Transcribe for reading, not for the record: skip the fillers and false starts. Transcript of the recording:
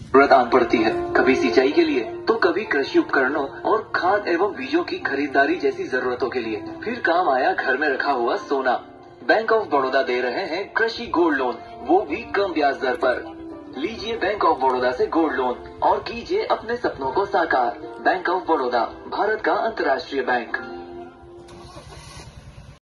जरूरत आन पड़ती है, कभी सिंचाई के लिए तो कभी कृषि उपकरणों और खाद एवं बीजों की खरीदारी जैसी जरूरतों के लिए। फिर काम आया घर में रखा हुआ सोना। बैंक ऑफ बड़ौदा दे रहे हैं कृषि गोल्ड लोन, वो भी कम ब्याज दर पर। लीजिए बैंक ऑफ बड़ौदा से गोल्ड लोन और कीजिए अपने सपनों को साकार। बैंक ऑफ बड़ौदा, भारत का अंतर्राष्ट्रीय बैंक।